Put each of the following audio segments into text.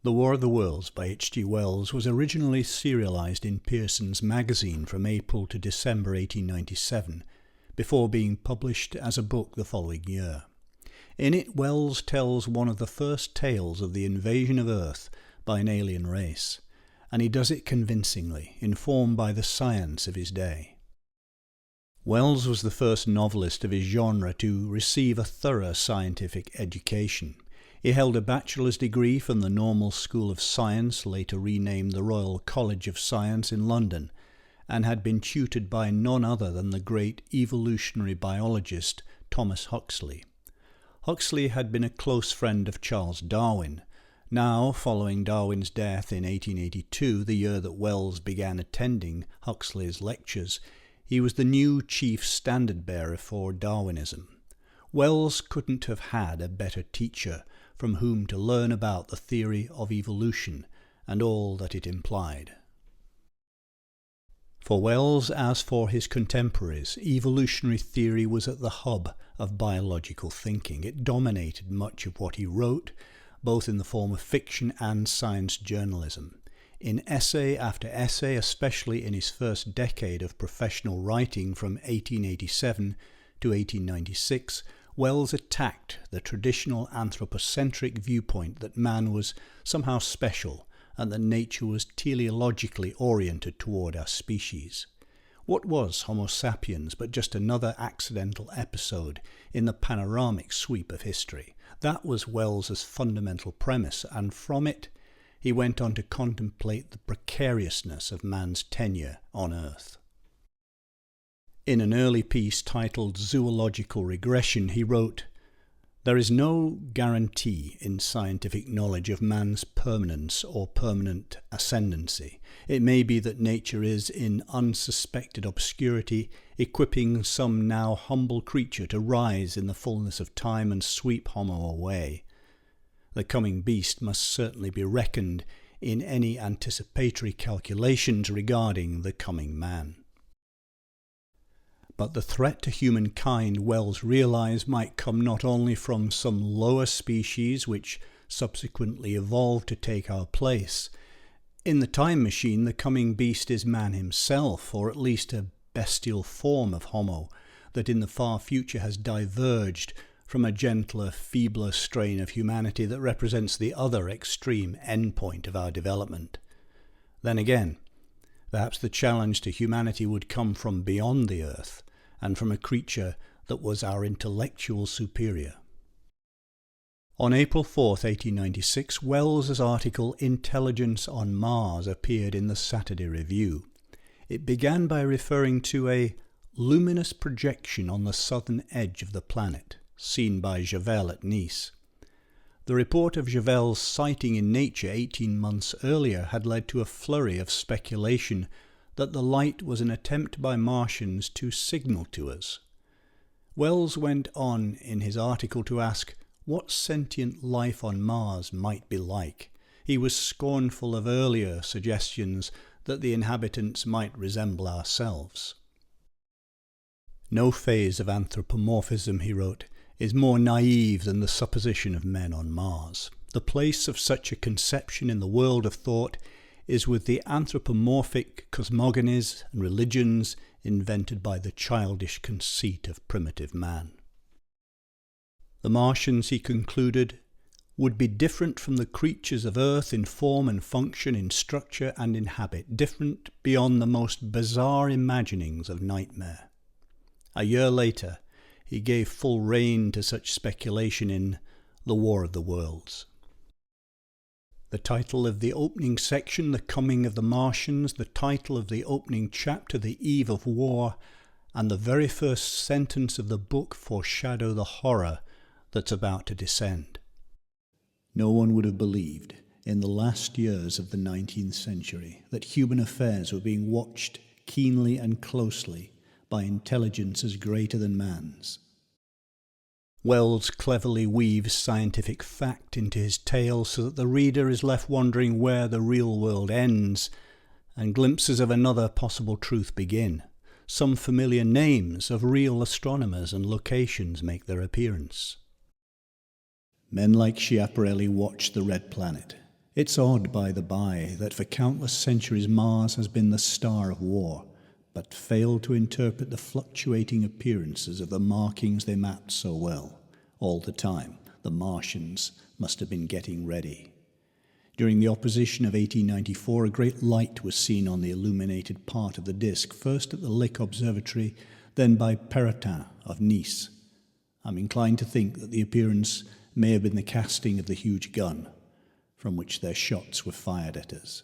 The War of the Worlds by H.G. Wells was originally serialised in Pearson's magazine from April to December 1897, before being published as a book the following year. In it, Wells tells one of the first tales of the invasion of Earth by an alien race, and he does it convincingly, informed by the science of his day. Wells was the first novelist of his genre to receive a thorough scientific education. He held a bachelor's degree from the Normal School of Science, later renamed the Royal College of Science in London, and had been tutored by none other than the great evolutionary biologist Thomas Huxley. Huxley had been a close friend of Charles Darwin. Now, following Darwin's death in 1882, the year that Wells began attending Huxley's lectures, he was the new chief standard-bearer for Darwinism. Wells couldn't have had a better teacher from whom to learn about the theory of evolution and all that it implied. For Wells, as for his contemporaries, evolutionary theory was at the hub of biological thinking. It dominated much of what he wrote, both in the form of fiction and science journalism. In essay after essay, especially in his first decade of professional writing from 1887 to 1896, Wells attacked the traditional anthropocentric viewpoint that man was somehow special and that nature was teleologically oriented toward our species. What was Homo sapiens but just another accidental episode in the panoramic sweep of history? That was Wells's fundamental premise, and from it he went on to contemplate the precariousness of man's tenure on Earth. In an early piece titled Zoological Regression, he wrote, "There is no guarantee in scientific knowledge of man's permanence or permanent ascendancy. It may be that nature is, in unsuspected obscurity, equipping some now humble creature to rise in the fullness of time and sweep Homo away. The coming beast must certainly be reckoned in any anticipatory calculations regarding the coming man." But the threat to humankind, Wells realized, might come not only from some lower species which subsequently evolved to take our place. In the time machine, the coming beast is man himself, or at least a bestial form of Homo that in the far future has diverged from a gentler, feebler strain of humanity that represents the other extreme endpoint of our development. Then again, perhaps the challenge to humanity would come from beyond the earth, and from a creature that was our intellectual superior. On April 4, 1896, Wells's article Intelligence on Mars appeared in the Saturday Review. It began by referring to a luminous projection on the southern edge of the planet, seen by Javel at Nice. The report of Javel's sighting in Nature 18 months earlier had led to a flurry of speculation that the light was an attempt by Martians to signal to us. Wells went on in his article to ask what sentient life on Mars might be like. He was scornful of earlier suggestions that the inhabitants might resemble ourselves. "No phase of anthropomorphism," he wrote, "is more naive than the supposition of men on Mars. The place of such a conception in the world of thought is with the anthropomorphic cosmogonies and religions invented by the childish conceit of primitive man." The Martians, he concluded, would be different from the creatures of Earth in form and function, in structure and in habit, different beyond the most bizarre imaginings of nightmare. A year later, he gave full rein to such speculation in The War of the Worlds. The title of the opening section, The Coming of the Martians, the title of the opening chapter, The Eve of War, and the very first sentence of the book foreshadow the horror that's about to descend. No one would have believed in the last years of the 19th century that human affairs were being watched keenly and closely by intelligences greater than man's. Wells cleverly weaves scientific fact into his tale so that the reader is left wondering where the real world ends and glimpses of another possible truth begin. Some familiar names of real astronomers and locations make their appearance. Men like Schiaparelli watched the red planet. It's odd, by the by, that for countless centuries Mars has been the star of war, but failed to interpret the fluctuating appearances of the markings they mapped so well. All the time, the Martians must have been getting ready. During the opposition of 1894, a great light was seen on the illuminated part of the disk, first at the Lick Observatory, then by Perrotin of Nice. I'm inclined to think that the appearance may have been the casting of the huge gun from which their shots were fired at us.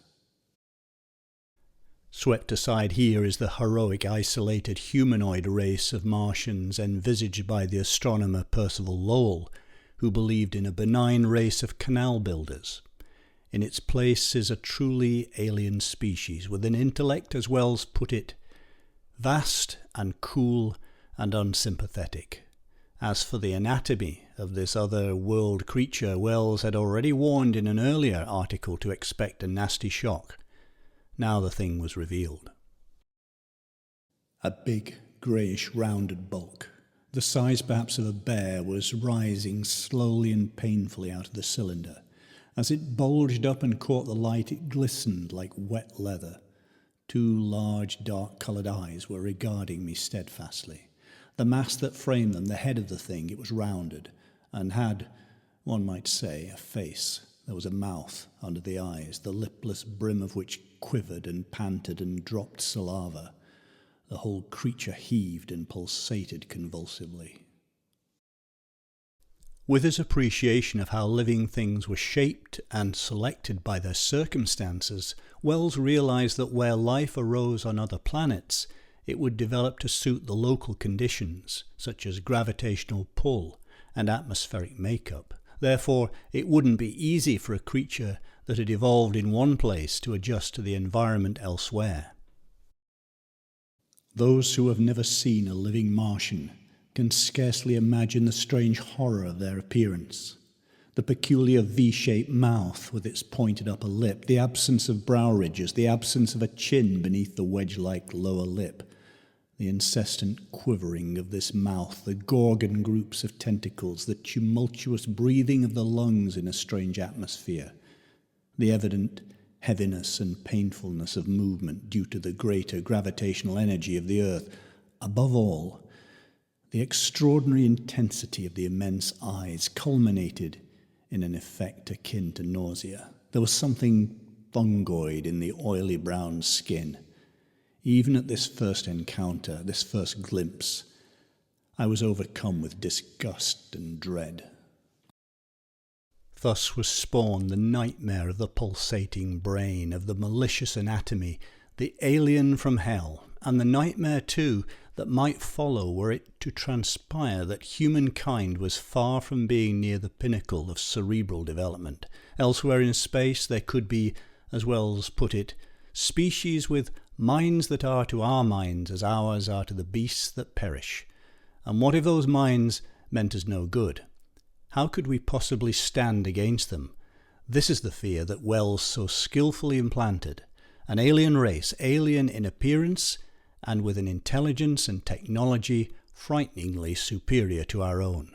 Swept aside here is the heroic isolated humanoid race of Martians envisaged by the astronomer Percival Lowell, who believed in a benign race of canal builders. In its place is a truly alien species with an intellect, as Wells put it, vast and cool and unsympathetic. As for the anatomy of this other world creature, Wells had already warned in an earlier article to expect a nasty shock. Now the thing was revealed. A big, greyish, rounded bulk, the size perhaps of a bear, was rising slowly and painfully out of the cylinder. As it bulged up and caught the light, it glistened like wet leather. Two large, dark-coloured eyes were regarding me steadfastly. The mass that framed them, the head of the thing, it was rounded, and had, one might say, a face. There was a mouth under the eyes, the lipless brim of which quivered and panted and dropped saliva. The whole creature heaved and pulsated convulsively. With his appreciation of how living things were shaped and selected by their circumstances, Wells realized that where life arose on other planets, it would develop to suit the local conditions, such as gravitational pull and atmospheric makeup. Therefore, it wouldn't be easy for a creature that had evolved in one place to adjust to the environment elsewhere. Those who have never seen a living Martian can scarcely imagine the strange horror of their appearance. The peculiar V-shaped mouth with its pointed upper lip, the absence of brow ridges, the absence of a chin beneath the wedge-like lower lip, the incessant quivering of this mouth, the gorgon groups of tentacles, the tumultuous breathing of the lungs in a strange atmosphere, the evident heaviness and painfulness of movement due to the greater gravitational energy of the Earth. Above all, the extraordinary intensity of the immense eyes culminated in an effect akin to nausea. There was something fungoid in the oily brown skin. Even at this first encounter, this first glimpse, I was overcome with disgust and dread. Thus was spawned the nightmare of the pulsating brain, of the malicious anatomy, the alien from hell, and the nightmare, too, that might follow were it to transpire that humankind was far from being near the pinnacle of cerebral development. Elsewhere in space there could be, as Wells put it, species with minds that are to our minds as ours are to the beasts that perish. And what if those minds meant us no good? How could we possibly stand against them? This is the fear that Wells so skillfully implanted. An alien race, alien in appearance, and with an intelligence and technology frighteningly superior to our own.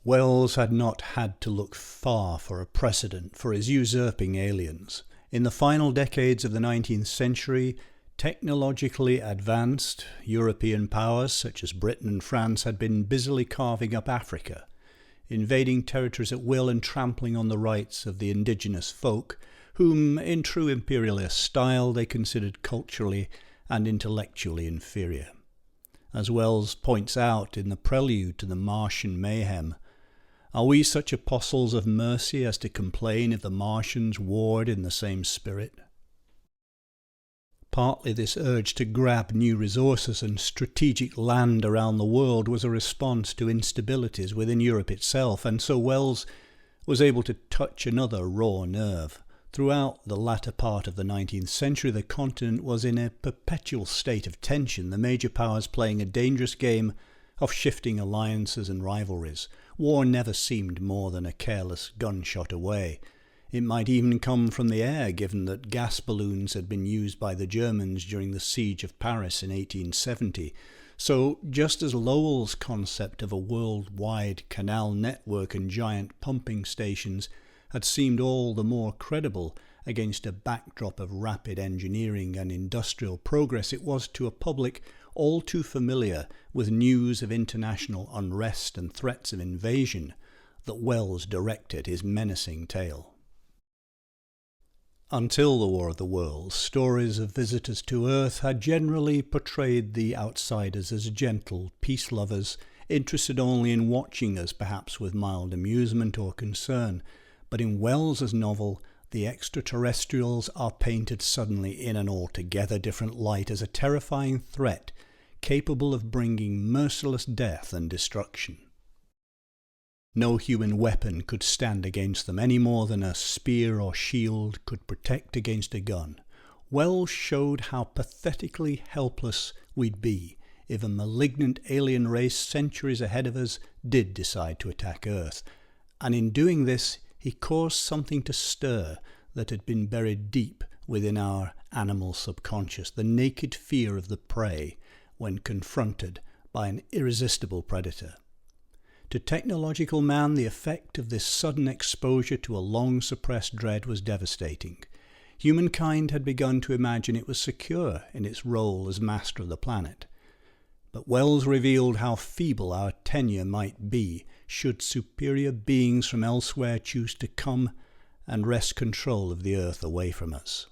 Wells had not had to look far for a precedent for his usurping aliens. In the final decades of the 19th century, technologically advanced European powers such as Britain and France had been busily carving up Africa, invading territories at will and trampling on the rights of the indigenous folk, whom, in true imperialist style, they considered culturally and intellectually inferior. As Wells points out in the prelude to the Martian mayhem, are we such apostles of mercy as to complain if the Martians warred in the same spirit? Partly this urge to grab new resources and strategic land around the world was a response to instabilities within Europe itself, and so Wells was able to touch another raw nerve. Throughout the latter part of the 19th century, the continent was in a perpetual state of tension, the major powers playing a dangerous game of shifting alliances and rivalries. War never seemed more than a careless gunshot away. It might even come from the air, given that gas balloons had been used by the Germans during the siege of Paris in 1870. So, just as Lowell's concept of a worldwide canal network and giant pumping stations had seemed all the more credible against a backdrop of rapid engineering and industrial progress, it was to a public all too familiar with news of international unrest and threats of invasion that Wells directed his menacing tale. Until the War of the Worlds, stories of visitors to Earth had generally portrayed the outsiders as gentle peace lovers, interested only in watching us, perhaps with mild amusement or concern. But in Wells's novel, the extraterrestrials are painted suddenly in an altogether different light, as a terrifying threat capable of bringing merciless death and destruction. No human weapon could stand against them any more than a spear or shield could protect against a gun. Wells showed how pathetically helpless we'd be if a malignant alien race centuries ahead of us did decide to attack Earth. And in doing this, he caused something to stir that had been buried deep within our animal subconscious, the naked fear of the prey when confronted by an irresistible predator. To technological man, the effect of this sudden exposure to a long-suppressed dread was devastating. Humankind had begun to imagine it was secure in its role as master of the planet. But Wells revealed how feeble our tenure might be should superior beings from elsewhere choose to come and wrest control of the Earth away from us.